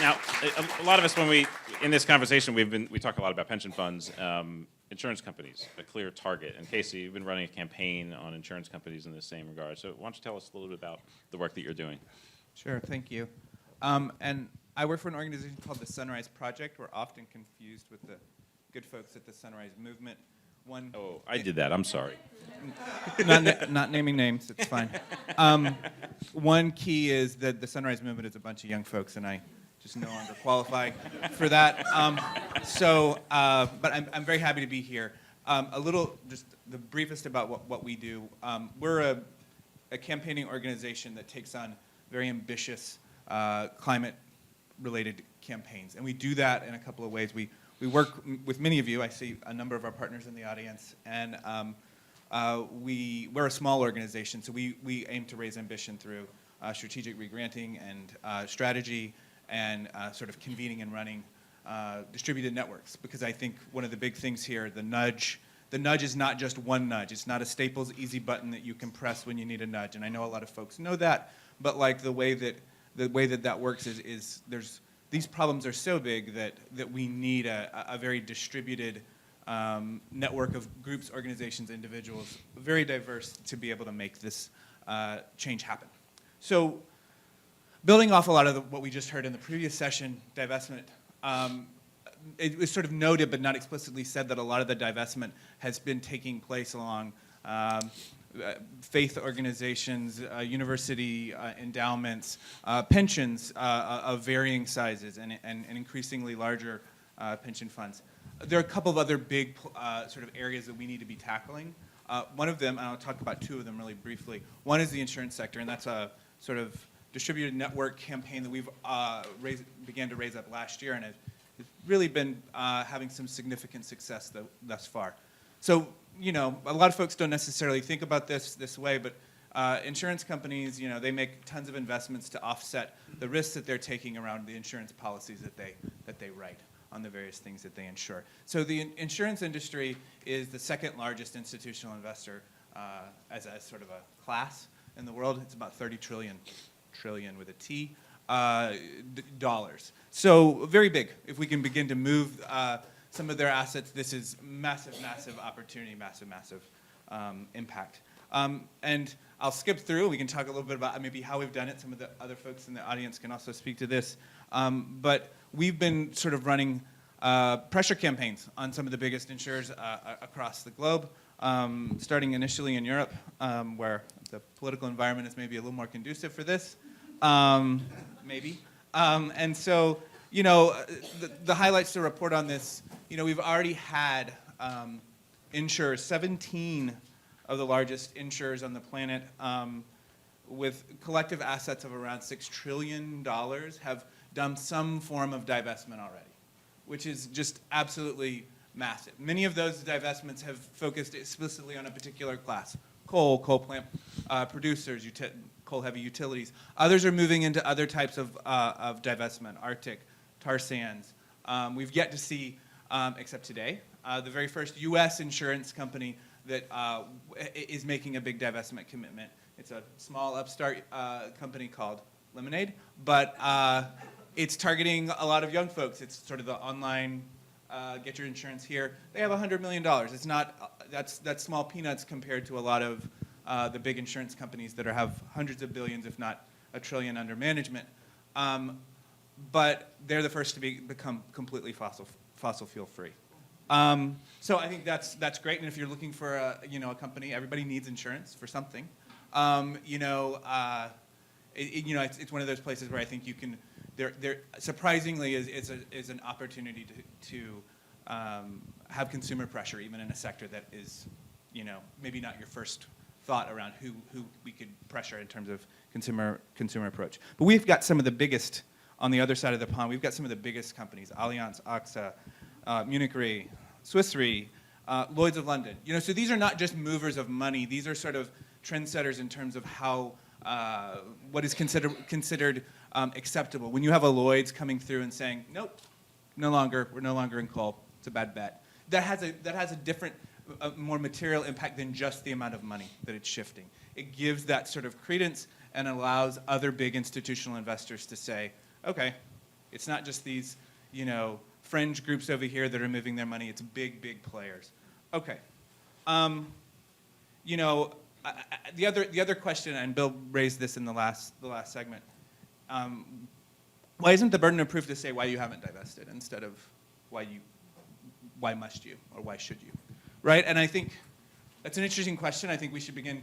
Now, a lot of us, when in this conversation, we talk a lot about pension funds, insurance companies, a clear target. And Casey, you've been running a campaign on insurance companies in the same regard. So why don't you tell us a little bit about the work that you're doing? Sure, thank you. And I work for an organization called the Sunrise Project. We're often confused with the good folks at the Sunrise Movement. Oh, I did that. I'm sorry. Not naming names, it's fine. One key is that the Sunrise Movement is a bunch of young folks, and I just no longer qualify for that. But I'm very happy to be here. A little, just the briefest about what we do. We're a campaigning organization that takes on very ambitious climate-related campaigns, and we do that in a couple of ways. We work with many of you. I see a number of our partners in the audience, and we're a small organization, so we aim to raise ambition through strategic regranting and strategy and sort of convening and running distributed networks. Because I think one of the big things here, the nudge is not just one nudge. It's not a Staples easy button that you can press when you need a nudge. And I know a lot of folks know that, but like the way that works is these problems are so big that we need a very distributed network of groups, organizations, individuals, very diverse, to be able to make this change happen. So building off a lot of what we just heard in the previous session, divestment, it was sort of noted but not explicitly said that a lot of the divestment has been taking place along faith organizations, university endowments, pensions of varying sizes, and increasingly larger pension funds. There are a couple of other big sort of areas that we need to be tackling. One of them, and I'll talk about two of them really briefly. One is the insurance sector, and that's a sort of distributed network campaign that we've began to raise up last year, and it's really been having some significant success thus far. So, you know, a lot of folks don't necessarily think about this way, but insurance companies, you know, they make tons of investments to offset the risks that they're taking around the insurance policies that they write on the various things that they insure. So the insurance industry is the second largest institutional investor as a sort of a class in the world. It's about 30 trillion with a T, dollars. So very big. If we can begin to move some of their assets, this is massive opportunity, massive impact. And I'll skip through. We can talk a little bit about maybe how we've done it. Some of the other folks in the audience can also speak to this. But we've been sort of running pressure campaigns on some of the biggest insurers across the globe, starting initially in Europe, where the political environment is maybe a little more conducive for this, maybe. And so, you know, the highlights to report on this, you know, we've already had insurers, 17 of the largest insurers on the planet, with collective assets of around $6 trillion, have done some form of divestment already, which is just absolutely massive. Many of those divestments have focused explicitly on a particular class: coal plant producers, coal-heavy utilities. Others are moving into other types of divestment: Arctic, tar sands. We've yet to see, except today, the very first U.S. insurance company that is making a big divestment commitment. It's a small upstart company called Lemonade, but it's targeting a lot of young folks. It's sort of the online get your insurance here. They have $100 million. It's not, that's small peanuts compared to a lot of the big insurance companies that have hundreds of billions, if not $1 trillion under management. But they're the first to become completely fossil fuel free. So I think that's great. And if you're looking for a company, everybody needs insurance for something. It's one of those places where I think you can. There surprisingly is an opportunity to have consumer pressure, even in a sector that is, maybe not your first thought around who we could pressure in terms of consumer approach. But we've got some of the biggest on the other side of the pond. We've got some of the biggest companies: Allianz, AXA, Munich Re, Swiss Re, Lloyd's of London. So these are not just movers of money. These are sort of trendsetters in terms of how what is considered acceptable. When you have a Lloyd's coming through and saying, nope, we're no longer in coal, it's a bad bet. That has a different, more material impact than just the amount of money that it's shifting. It gives that sort of credence and allows other big institutional investors to say, okay, It's not just these, fringe groups over here that are moving their money. It's big, big players. Okay. The other question, and Bill raised this in the last segment. Why isn't the burden of proof to say why you haven't divested instead of why must you or why should you, right? And I think that's an interesting question. I think we should begin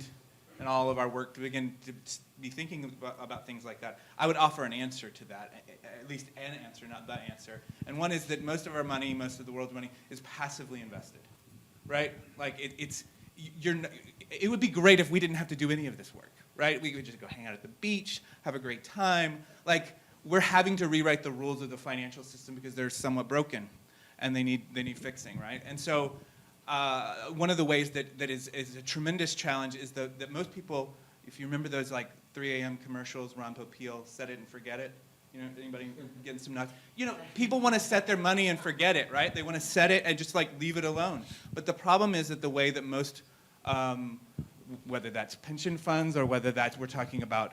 in all of our work to begin to be thinking about things like that. I would offer an answer to that, at least an answer, not the answer. And one is that most of our money, most of the world's money, is passively invested, right? Like it would be great if we didn't have to do any of this work, right? We could just go hang out at the beach, have a great time. Like, we're having to rewrite the rules of the financial system because they're somewhat broken, and they need fixing, right? And so one of the ways that is a tremendous challenge is that most people, if you remember those like 3 a.m. commercials, Ron Popeil, set it and forget it. Anybody getting some nuts? People want to set their money and forget it, right? They want to set it and just like leave it alone. But the problem is that the way that most, whether that's pension funds or whether we're talking about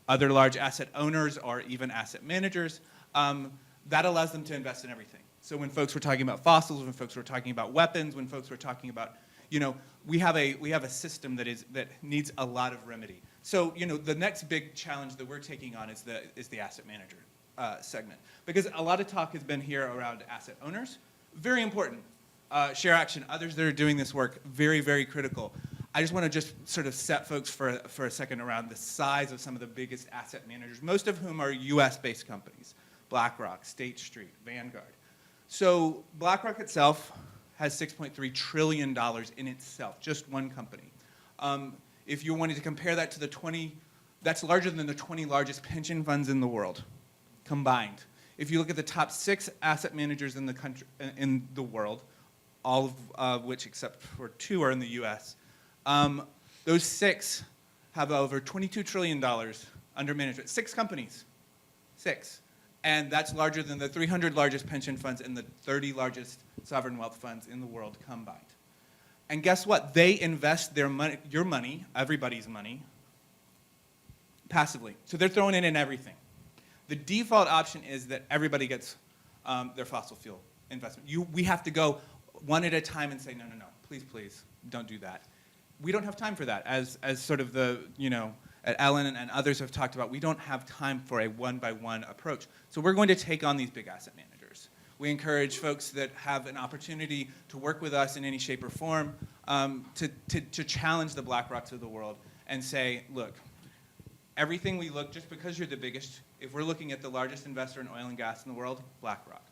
other large asset owners or even asset managers, that allows them to invest in everything. So when folks were talking about fossils, when folks were talking about weapons, when folks were talking about, we have a system that needs a lot of remedy. So the next big challenge that we're taking on is the asset manager segment, because a lot of talk has been here around asset owners, very important. Share action, others that are doing this work, very, very critical. I just want to sort of set folks for a second around the size of some of the biggest asset managers, most of whom are US-based companies: BlackRock, State Street, Vanguard. So BlackRock itself has $6.3 trillion in itself, just one company. If you wanted to compare that to that's larger than the 20 largest pension funds in the world combined. If you look at the top 6 asset managers in the world, all of which except for 2 are in the US, those 6 have over $22 trillion under management. 6 companies, 6. And that's larger than the 300 largest pension funds and the 30 largest sovereign wealth funds in the world combined. And guess what? They invest their money, your money, everybody's money, passively. So they're throwing it in everything. The default option is that everybody gets their fossil fuel investment. We have to go one at a time and say, no, please, don't do that. We don't have time for that. As sort of Ellen and others have talked about, we don't have time for a one-by-one approach. So we're going to take on these big asset managers. We encourage folks that have an opportunity to work with us in any shape or form to challenge the BlackRocks of the world and say, look, everything we look, just because you're the biggest, if we're looking at the largest investor in oil and gas in the world, BlackRock.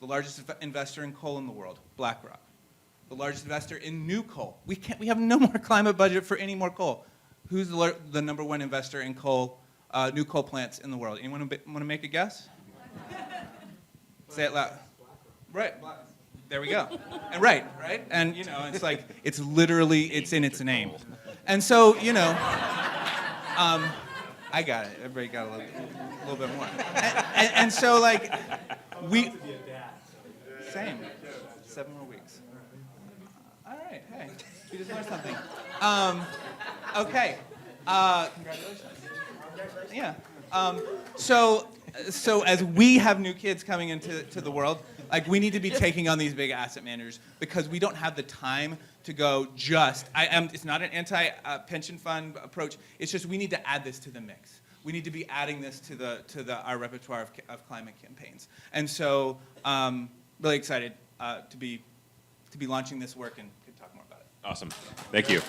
The largest investor in coal in the world, BlackRock. The largest investor in new coal. We have no more climate budget for any more coal. Who's the number 1 investor in coal, new coal plants in the world? Anyone want to make a guess? Say it loud. Right. There we go. And right. And it's like it's in its name. And so I got it. Everybody got a little bit more. And so like same. 7 more weeks. All right. Hey, we just learned something. Okay. Congratulations. Yeah. So as we have new kids coming into the world, like we need to be taking on these big asset managers because we don't have the time to go it's not an anti-pension fund approach. It's just we need to add this to the mix. We need to be adding this to our repertoire of climate campaigns. And so really excited to be launching this work and can talk more about it. Awesome. Thank you.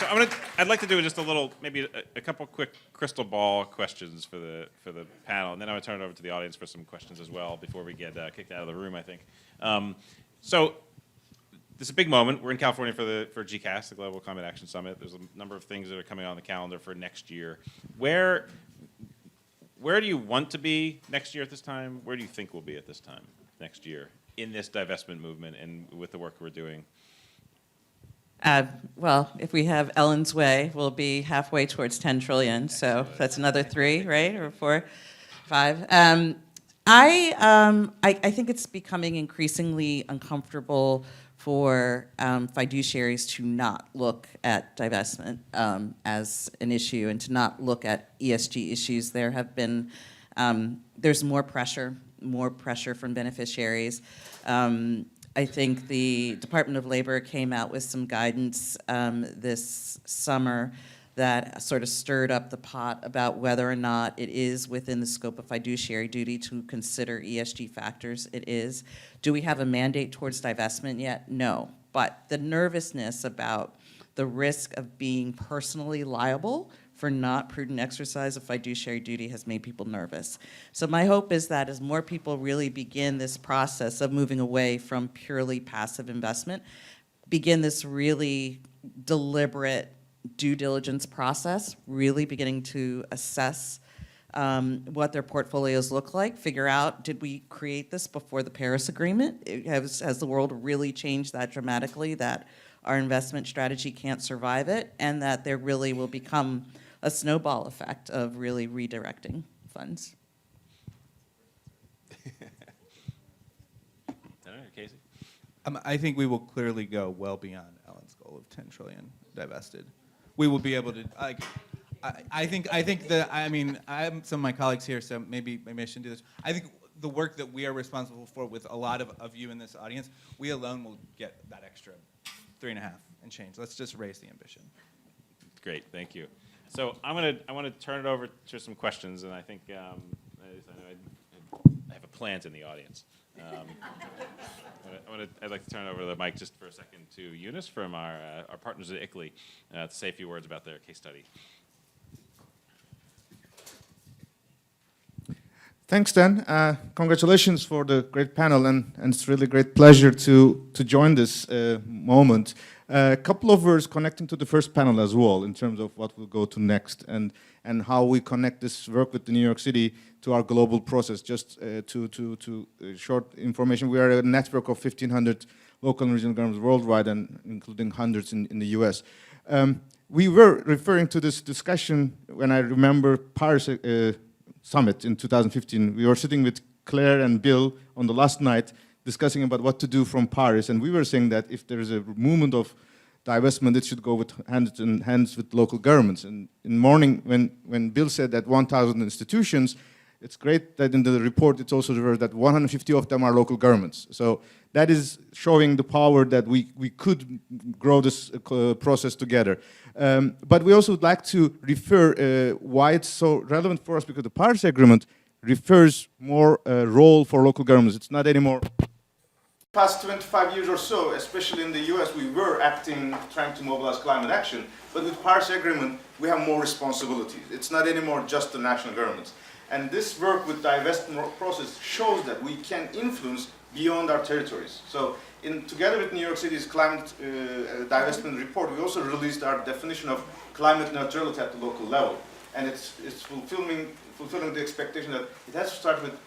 So I'd like to do just a little, maybe a couple quick crystal ball questions for the panel, and then I would turn it over to the audience for some questions as well before we get kicked out of the room, I think. So this is a big moment. We're in California for GCAS, the Global Climate Action Summit. There's a number of things that are coming on the calendar for next year. Where do you want to be next year at this time? Where do you think we'll be at this time next year in this divestment movement and with the work we're doing? Well, if we have Ellen's way, we'll be halfway towards 10 trillion. So that's another 3, right? Or 4, 5. I think it's becoming increasingly uncomfortable for fiduciaries to not look at divestment as an issue and to not look at ESG issues. There have been, there's more pressure from beneficiaries. I think the Department of Labor came out with some guidance this summer that sort of stirred up the pot about whether or not it is within the scope of fiduciary duty to consider ESG factors. It is. Do we have a mandate towards divestment yet? No. But the nervousness about the risk of being personally liable for not prudent exercise of fiduciary duty has made people nervous. So my hope is that as more people really begin this process of moving away from purely passive investment, begin this really deliberate due diligence process, really beginning to assess what their portfolios look like, figure out, did we create this before the Paris Agreement? Has the world really changed that dramatically that our investment strategy can't survive it, and that there really will become a snowball effect of really redirecting funds? Casey? I think we will clearly go well beyond Ellen's goal of 10 trillion divested. We will be able to. I think that, I mean, I have some of my colleagues here, so maybe I shouldn't do this. I think the work that we are responsible for, with a lot of you in this audience, we alone will get that extra 3.5 and change. Let's just raise the ambition. Great, thank you. So I want to turn it over to some questions, and I think I have a plant in the audience. I'd like to turn over the mic just for a second to Eunice from our partners at ICLEI to say a few words about their case study. Thanks, Dan. Congratulations for the great panel, and it's really a great pleasure to join this moment. A couple of words connecting to the first panel as well, in terms of what will go to next, and how we connect this work with the New York City to our global process. Just to short information, we are a network of 1,500 local and regional governments worldwide, and including hundreds in the US. We were referring to this discussion when I remember Paris Summit in 2015. We were sitting with Claire and Bill on the last night discussing about what to do from Paris, and we were saying that if there is a movement of divestment, it should go with hand in hands with local governments. And in the morning, when Bill said that 1,000 institutions, it's great that in the report it's also revealed that 150 of them are local governments. So that is showing the power that we could grow this process together. But we also would like to refer why it's so relevant for us, because the Paris Agreement refers more role for local governments. It's not anymore. Past 25 years or so, especially in the US, we were acting, trying to mobilize climate action. But with Paris Agreement, we have more responsibilities. It's not anymore just the national governments. And this work with divestment process shows that we can influence beyond our territories. So together with New York City's climate divestment report, we also released our definition of climate neutrality at the local level. And it's fulfilling the expectation that it has to start with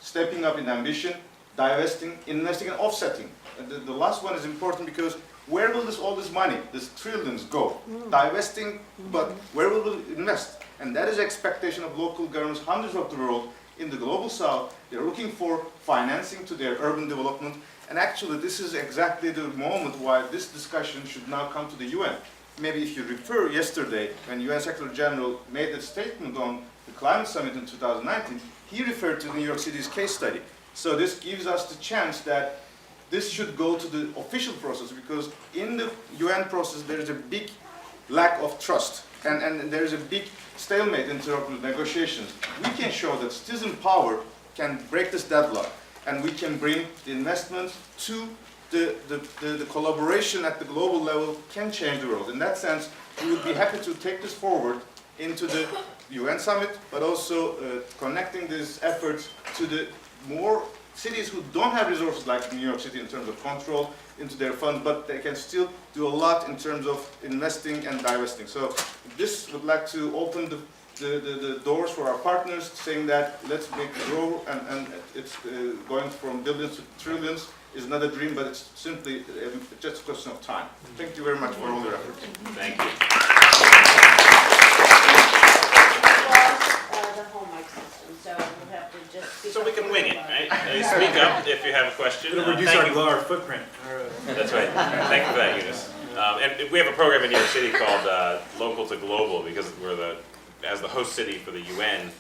stepping up in ambition, divesting, investing, and offsetting. And the last one is important because where will all this money, this trillions, go? Divesting, but where will we invest? And that is the expectation of local governments, hundreds of the world, in the global south. They're looking for financing to their urban development. And actually, this is exactly the moment why this discussion should now come to the UN. Maybe if you refer yesterday, when UN Secretary General made a statement on the climate summit in 2019, he referred to New York City's case study. So this gives us the chance that this should go to the official process, because in the UN process there is a big lack of trust, and there is a big stalemate in terms of negotiations. We can show that citizen power can break this deadlock, and we can bring the investment to the collaboration at the global level can change the world. In that sense, we would be happy to take this forward into the UN summit, but also connecting these efforts to the more cities who don't have resources like New York City in terms of control into their funds, but they can still do a lot in terms of investing and divesting. So this would like to open the doors for our partners, saying that let's make it grow, and it's going from billions to trillions is not a dream, but it's simply just a question of time. Thank you very much for all your efforts. Thank you. The home mic system, so we'll have to just. So we can wing it, right? Speak up if you have a question. It'll reduce our footprint. That's right. Thank you for that, Eunice. And we have a program in New York City called Local to Global, because we're as the host city for the UN,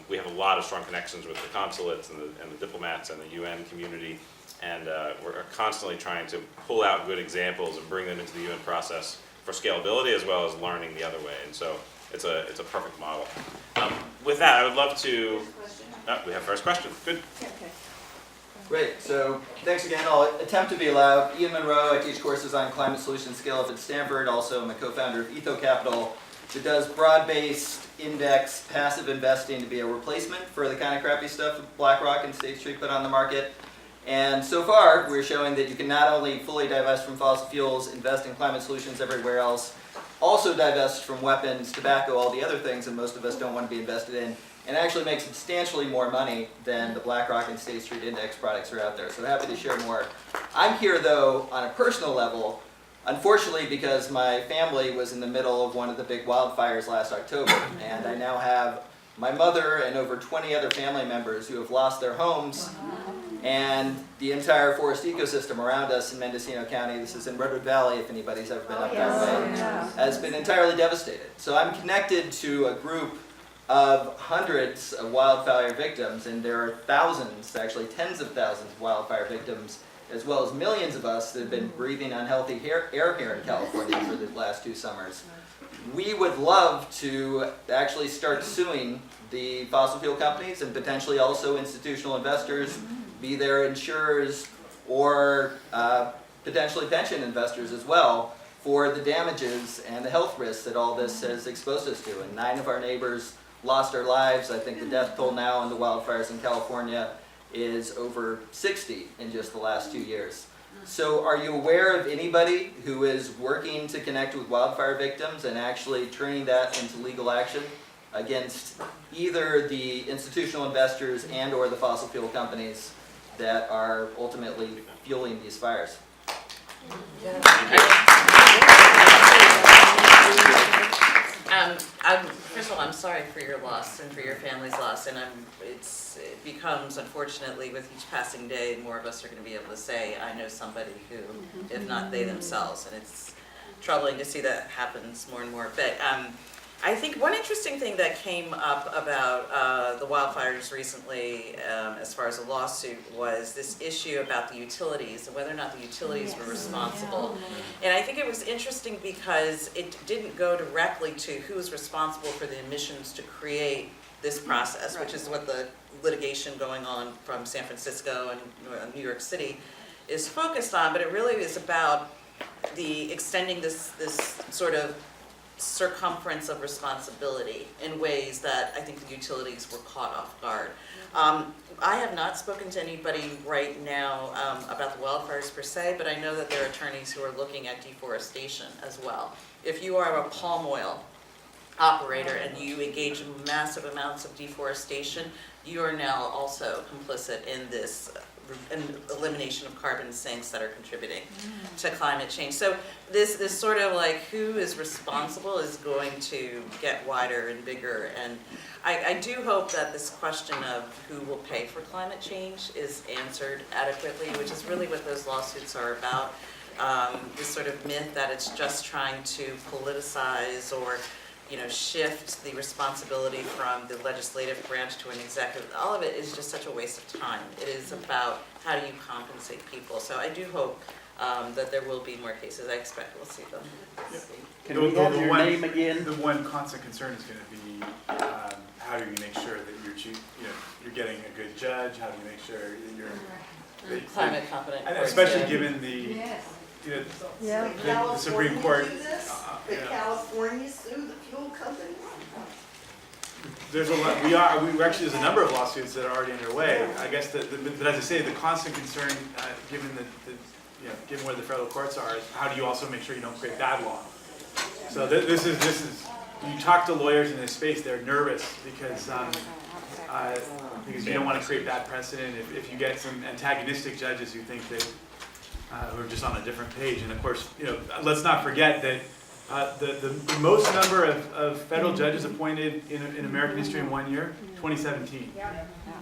we have a lot of strong connections with the consulates and the diplomats and the UN community, and we're constantly trying to pull out good examples and bring them into the UN process for scalability as well as learning the other way. And so it's a perfect model. With that, I would love to. We have first question. Good. Great, so thanks again. I'll attempt to be loud. Ian Monroe, I teach courses on climate solution scale-up at Stanford. Also, I'm a co-founder of Etho Capital, that does broad-based index passive investing to be a replacement for the kind of crappy stuff that BlackRock and State Street put on the market. And so far, we're showing that you can not only fully divest from fossil fuels, invest in climate solutions everywhere else, also divest from weapons, tobacco, all the other things that most of us don't want to be invested in, and actually make substantially more money than the BlackRock and State Street index products are out there. So happy to share more. I'm here, though, on a personal level, unfortunately, because my family was in the middle of one of the big wildfires last October, and I now have my mother and over 20 other family members who have lost their homes, and the entire forest ecosystem around us in Mendocino County, this is in Redwood Valley if anybody's ever been up that way, has been entirely devastated. So I'm connected to a group of hundreds of wildfire victims, and there are thousands, actually tens of thousands of wildfire victims, as well as millions of us that have been breathing unhealthy air here in California for the last 2 summers. We would love to actually start suing the fossil fuel companies and potentially also institutional investors, be their insurers or potentially pension investors as well, for the damages and the health risks that all this has exposed us to. And 9 of our neighbors lost their lives. I think the death toll now in the wildfires in California is over 60 in just the last 2 years. So are you aware of anybody who is working to connect with wildfire victims and actually turning that into legal action against either the institutional investors and or the fossil fuel companies that are ultimately fueling these fires? First of all, I'm sorry for your loss and for your family's loss, and it becomes, unfortunately, with each passing day, more of us are going to be able to say, I know somebody who, if not they themselves, and it's troubling to see that happens more and more. But I think one interesting thing that came up about the wildfires recently, as far as a lawsuit, was this issue about the utilities and whether or not the utilities were responsible. And I think it was interesting because it didn't go directly to who was responsible for the emissions to create this process, which is what the litigation going on from San Francisco and New York City is focused on. But it really is about the extending this sort of circumference of responsibility in ways that I think the utilities were caught off guard. I have not spoken to anybody right now about the wildfires per se, but I know that there are attorneys who are looking at deforestation as well. If you are a palm oil operator and you engage in massive amounts of deforestation, you are now also complicit in this elimination of carbon sinks that are contributing to climate change. So this sort of like who is responsible is going to get wider and bigger. And I do hope that this question of who will pay for climate change is answered adequately, which is really what those lawsuits are about. This sort of myth that it's just trying to politicize or shift the responsibility from the legislative branch to an executive. All of it is just such a waste of time. It is about how do you compensate people. So I do hope that there will be more cases. I expect we'll see them. Can we have your name again? The one constant concern is going to be how do you make sure that you're getting a good judge? How do you make sure that you're Climate competent. and especially given the the Supreme Court. California sue the fuel company. There's a lot. There's a number of lawsuits that are already underway. I guess but as I say, the constant concern, given given where the federal courts are, is how do you also make sure you don't create bad law? So this is. You talk to lawyers in this space, they're nervous because you don't want to create bad precedent. If you get some antagonistic judges who think that who are just on a different page, and of course, let's not forget that The most number of federal judges appointed in American history in 1 year, 2017.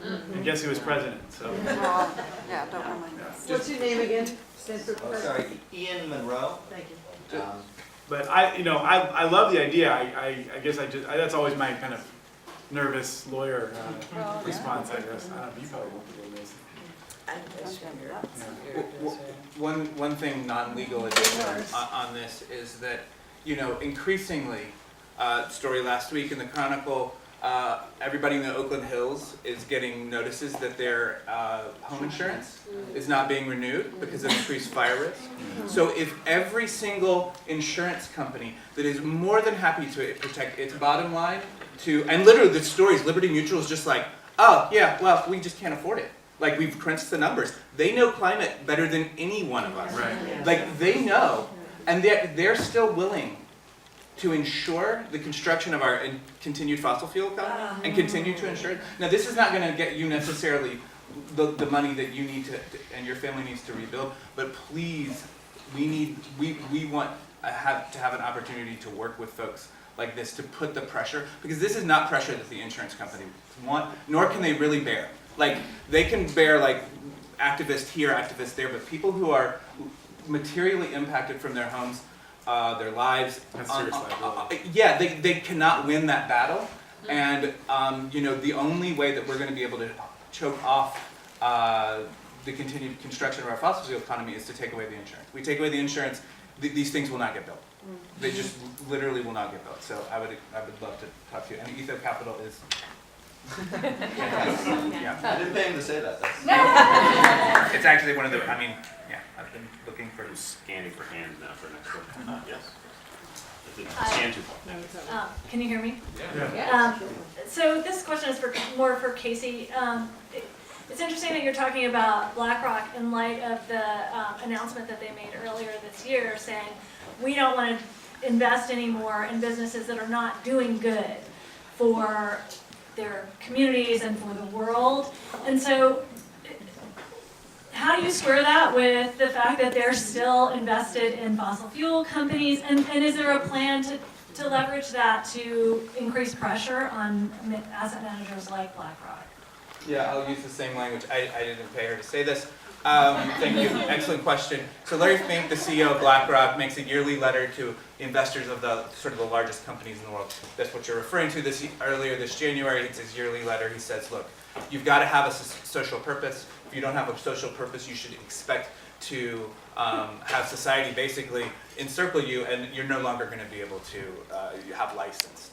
And guess who was president? So. Yeah, don't remind me. What's your name again? Sorry, Ian Monroe. Thank you. But I love the idea. I guess that's always my kind of nervous lawyer response. I guess. I don't know. You probably won't be able to. One thing, non-legal addition on this is that, increasingly, story last week in the Chronicle, everybody in the Oakland Hills is getting notices that their home insurance is not being renewed because of increased fire risk. So if every single insurance company that is more than happy to protect its bottom line and literally the stories, Liberty Mutual is just like, oh yeah, well, we just can't afford it. Like, we've crunched the numbers. They know climate better than any one of us. Right. Like, they know, and they're still willing to ensure the construction of our continued fossil fuel economy and continue to ensure it. Now, this is not going to get you necessarily the money that you need to and your family needs to rebuild, but please, we want to have an opportunity to work with folks like this to put the pressure, because this is not pressure that the insurance company want, nor can they really bear. Like, they can bear, like, activists here, activists there, but people who are materially impacted from their homes, their lives. That's serious liability. Yeah, they cannot win that battle. And, the only way that we're going to be able to choke off the continued construction of our fossil fuel economy is to take away the insurance. We take away the insurance, these things will not get built. They just literally will not get built. So I would love to talk to you. And Etho Capital is... yeah. I didn't pay him to say that. It's actually one of the, I've been looking for... Scanning for hands now for next one. Yes. It didn't scan too far. Can you hear me? Yeah. So this question is more for Casey. It's interesting that you're talking about BlackRock in light of the announcement that they made earlier this year saying, we don't want to invest anymore in businesses that are not doing good for their communities and for the world. And so how do you square that with the fact that they're still invested in fossil fuel companies? And is there a plan to leverage that to increase pressure on asset managers like BlackRock? Yeah, I'll use the same language. I didn't pay her to say this. Thank you. Excellent question. So Larry Fink, the CEO of BlackRock, makes a yearly letter to investors of the sort of the largest companies in the world. That's what you're referring to. Earlier this January, it's his yearly letter. He says, look, you've got to have a social purpose. If you don't have a social purpose, you should expect to have society basically encircle you, and you're no longer going to be able to have license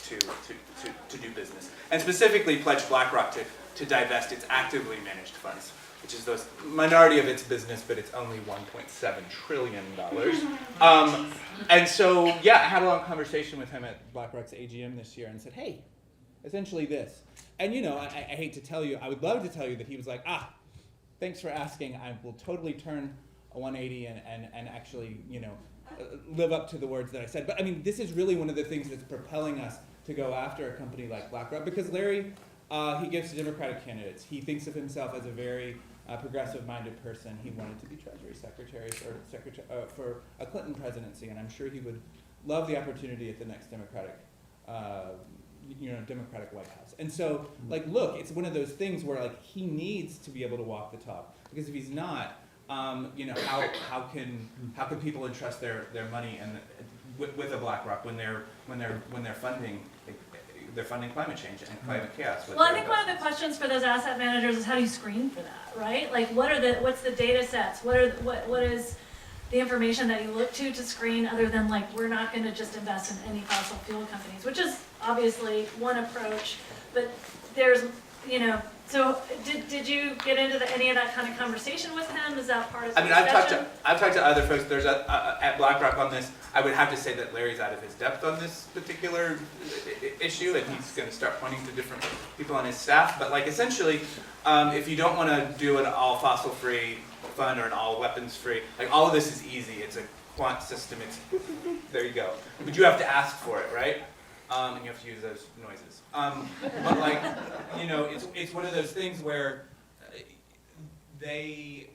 to do business. And specifically pledge BlackRock to divest its actively managed funds, which is the minority of its business, but it's only $1.7 trillion. And so, yeah, I had a long conversation with him at BlackRock's AGM this year and said, hey, essentially this. And, I hate to tell you, I would love to tell you that he was like, thanks for asking. I will totally turn a 180 and actually, live up to the words that I said. But, this is really one of the things that's propelling us to go after a company like BlackRock, because Larry, he gives to Democratic candidates. He thinks of himself as a very progressive-minded person. He wanted to be Treasury Secretary for a Clinton presidency, and I'm sure he would love the opportunity at the next Democratic White House. And so, look, it's one of those things where, he needs to be able to walk the talk, because if he's not, how can people entrust their money and with a BlackRock when they're funding climate change and climate chaos? Well, I think one of the questions for those asset managers is how do you screen for that, right? What's the data sets? What is the information that you look to screen, other than we're not going to just invest in any fossil fuel companies, which is obviously one approach, but there's, so did you get into any of that kind of conversation with him? Is that part of the discussion? I've talked to other folks. There's at BlackRock on this. I would have to say that Larry's out of his depth on this particular issue, and he's going to start pointing to different people on his staff. But essentially, if you don't want to do an all fossil-free fund or an all weapons-free, all of this is easy. It's a quant system. It's there you go. But you have to ask for it, right? And you have to use those noises. But it's one of those things where they,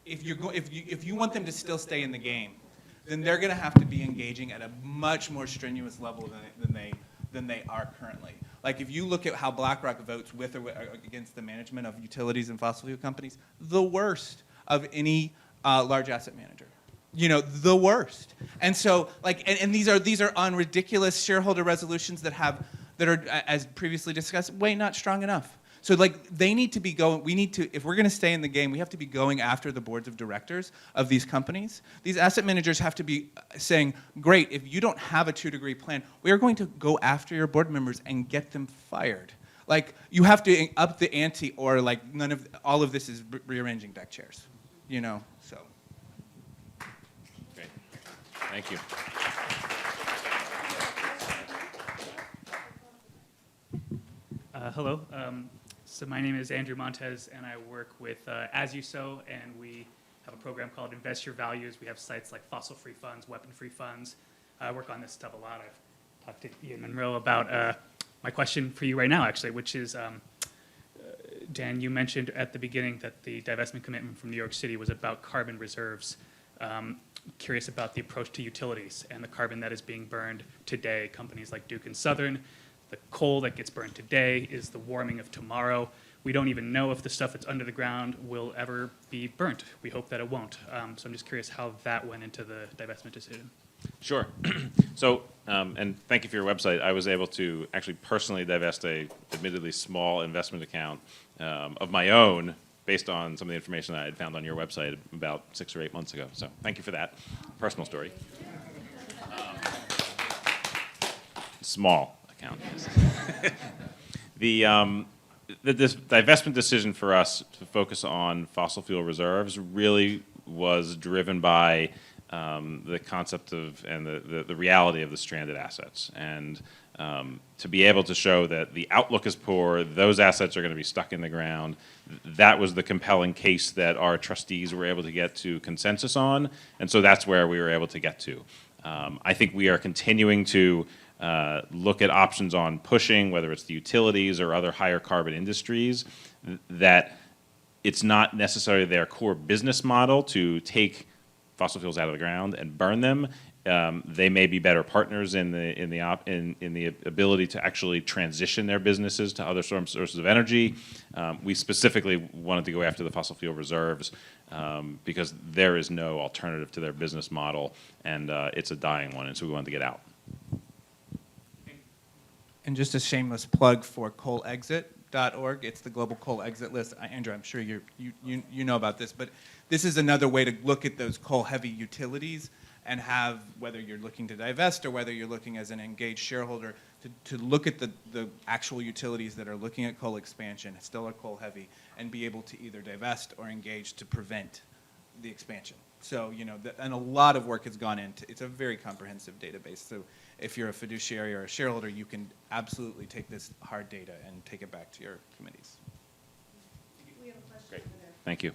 if you want them to still stay in the game, then they're going to have to be engaging at a much more strenuous level than they are currently. Like if you look at how BlackRock votes with or against the management of utilities and fossil fuel companies, the worst of any large asset manager. You know, the worst. And so, like, and these are on ridiculous shareholder resolutions that are, as previously discussed, way not strong enough. So, like, they need to be going, we need to, if we're going to stay in the game, we have to be going after the boards of directors of these companies. These asset managers have to be saying, great, if you don't have a 2-degree plan, we are going to go after your board members and get them fired. Like, you have to up the ante, or like all of this is rearranging deck chairs, you know, so. Great. Thank you. Hello. So my name is Andrew Montez, and I work with As You Sow, and we have a program called Invest Your Values. We have sites like fossil-free funds, weapon-free funds. I work on this stuff a lot. I've talked to Ian Monroe about my question for you right now, actually, which is, Dan, you mentioned at the beginning that the divestment commitment from New York City was about carbon reserves. Curious about the approach to utilities and the carbon that is being burned today. Companies like Duke and Southern, the coal that gets burned today is the warming of tomorrow. We don't even know if the stuff that's under the ground will ever be burnt. We hope that it won't. So I'm just curious how that went into the divestment decision. Sure. So, and thank you for your website. I was able to actually personally divest a admittedly small investment account of my own based on some of the information that I had found on your website about 6 or 8 months ago. So thank you for that personal story. Small account. This divestment decision for us to focus on fossil fuel reserves really was driven by the concept of and the reality of the stranded assets, and to be able to show that the outlook is poor, those assets are going to be stuck in the ground. That was the compelling case that our trustees were able to get to consensus on, and so that's where we were able to get to. I think we are continuing to look at options on pushing, whether it's the utilities or other higher carbon industries, that it's not necessarily their core business model to take fossil fuels out of the ground and burn them. They may be better partners in the ability to actually transition their businesses to other sources of energy. We specifically wanted to go after the fossil fuel reserves because there is no alternative to their business model, and it's a dying one, and so we wanted to get out. And just a shameless plug for coalexit.org. It's the global coal exit list. Andrew, I'm sure you know about this, but this is another way to look at those coal-heavy utilities and have, whether you're looking to divest or whether you're looking as an engaged shareholder, to look at the actual utilities that are looking at coal expansion, still are coal-heavy, and be able to either divest or engage to prevent the expansion. So, you know, and a lot of work has gone into it's a very comprehensive database. So if you're a fiduciary or a shareholder, you can absolutely take this hard data and take it back to your committees. We have a question. Great. Thank you.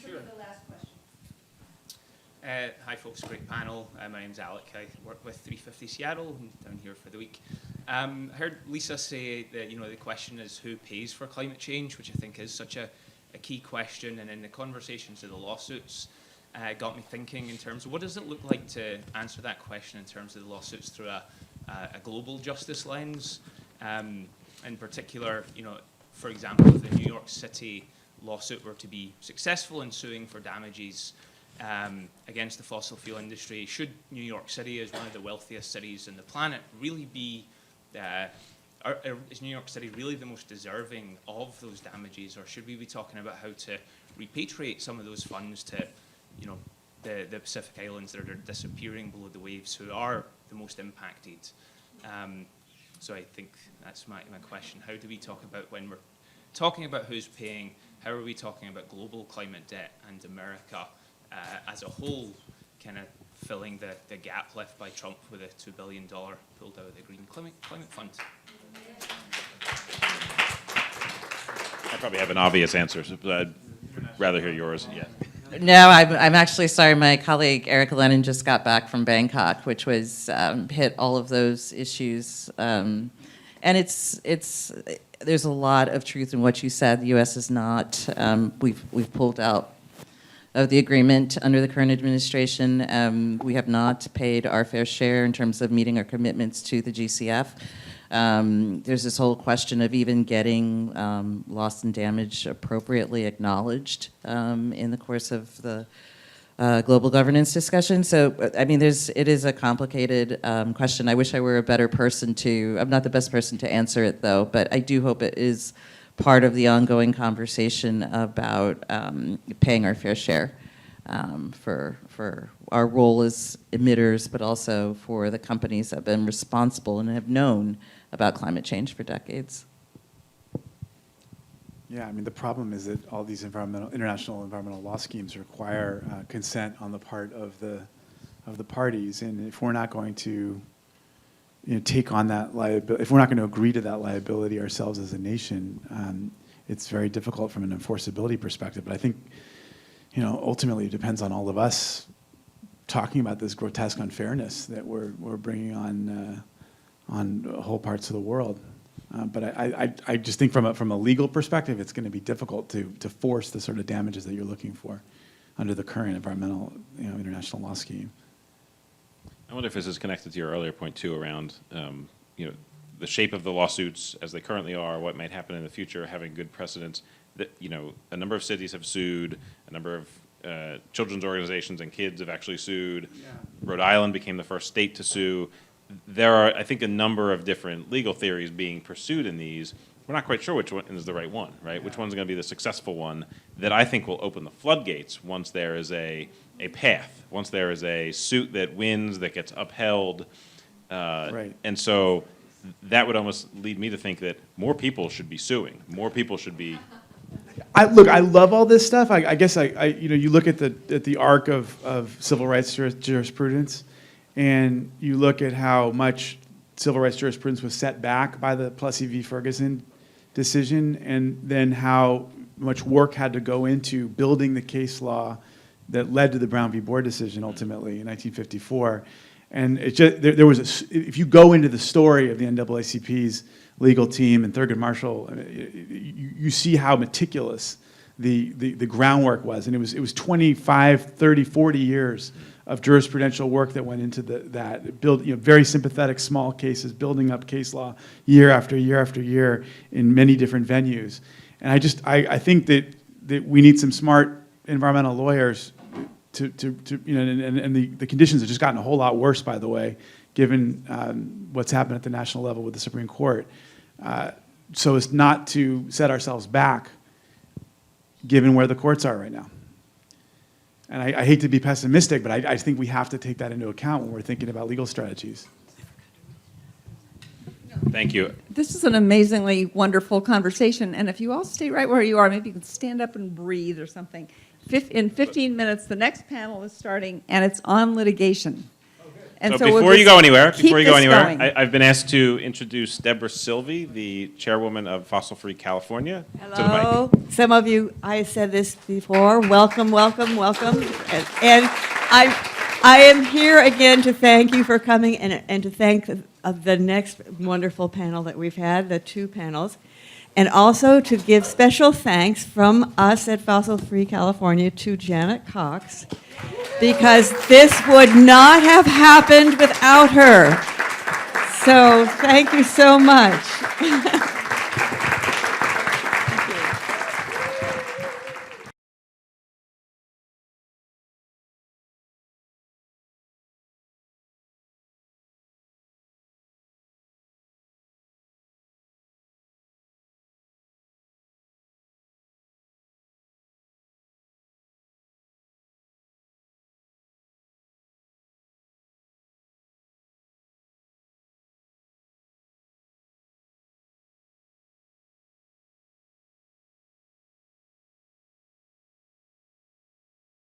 Sure. The last question. Hi folks, great panel. My name's Alec. I work with 350 Seattle. I'm down here for the week. I heard Lisa say that, you know, the question is who pays for climate change, which I think is such a key question. And in the conversations of the lawsuits, got me thinking in terms of what does it look like to answer that question in terms of the lawsuits through a global justice lens. In particular, you know, for example, if the New York City lawsuit were to be successful in suing for damages against the fossil fuel industry, should New York City, as one of the wealthiest cities on the planet, really be, is New York City really the most deserving of those damages, or should we be talking about how to repatriate some of those funds to, you know, the Pacific Islands that are disappearing below the waves, who are the most impacted? So I think that's my question. How do we talk about, when we're talking about who's paying, how are we talking about global climate debt and America as a whole kind of filling the gap left by Trump with a $2 billion pulled out of the Green Climate Fund? I probably have an obvious answer, but I'd rather hear yours. Yeah. No, I'm actually sorry. My colleague Erica Lennon just got back from Bangkok, which was hit all of those issues, and there's a lot of truth in what you said. The U.S. is not. We've pulled out of the agreement under the current administration. We have not paid our fair share in terms of meeting our commitments to the GCF. There's this whole question of even getting loss and damage appropriately acknowledged in the course of the global governance discussion. So, I mean, it is a complicated question. I wish I were a better person I'm not the best person to answer it, though, but I do hope it is part of the ongoing conversation about paying our fair share for our role as emitters, but also for the companies that have been responsible and have known about climate change for decades. Yeah, I mean, the problem is that all these international environmental law schemes require consent on the part of the parties, and if we're not going to take on that liability, if we're not going to agree to that liability ourselves as a nation, it's very difficult from an enforceability perspective. But I think, ultimately it depends on all of us talking about this grotesque unfairness that we're bringing on whole parts of the world. But I just think from a legal perspective, it's going to be difficult to force the sort of damages that you're looking for under the current environmental, international law scheme. I wonder if this is connected to your earlier point too around, the shape of the lawsuits as they currently are, what might happen in the future, having good precedents. That a number of cities have sued, a number of children's organizations and kids have actually sued. Yeah. Rhode Island became the first state to sue. There are, I think, a number of different legal theories being pursued in these. We're not quite sure which one is the right one, right? Yeah. Which one's going to be the successful one that I think will open the floodgates once there is a path, once there is a suit that wins, that gets upheld. Right. And so that would almost lead me to think that more people should be suing. More people should be. I love all this stuff. I guess you look at the arc of civil rights jurisprudence, and you look at how much civil rights jurisprudence was set back by the Plessy v. Ferguson decision, and then how much work had to go into building the case law that led to the Brown v. Board decision ultimately in 1954. And it just, there was if you go into the story of the NAACP's legal team and Thurgood Marshall, you see how meticulous the groundwork was. And it was 25, 30, 40 years of jurisprudential work that went into that build, very sympathetic small cases, building up case law year after year after year in many different venues. And I think that we need some smart environmental lawyers to and the conditions have just gotten a whole lot worse, by the way, given what's happened at the national level with the Supreme Court, so as not to set ourselves back, given where the courts are right now. And I hate to be pessimistic, but I think we have to take that into account when we're thinking about legal strategies. Thank you. This is an amazingly wonderful conversation, and if you all stay right where you are, maybe you can stand up and breathe or something. In 15 minutes, the next panel is starting, and it's on litigation. And so we'll before you go anywhere, going. I've been asked to introduce Deborah Silvey, the chairwoman of Fossil Free California. Hello. To the mic. Some of you, I said this before. Welcome, welcome, welcome. And I am here again to thank you for coming and to thank the next wonderful panel that we've had, the two panels. And also to give special thanks from us at Fossil Free California to Janet Cox, because this would not have happened without her. So thank you so much.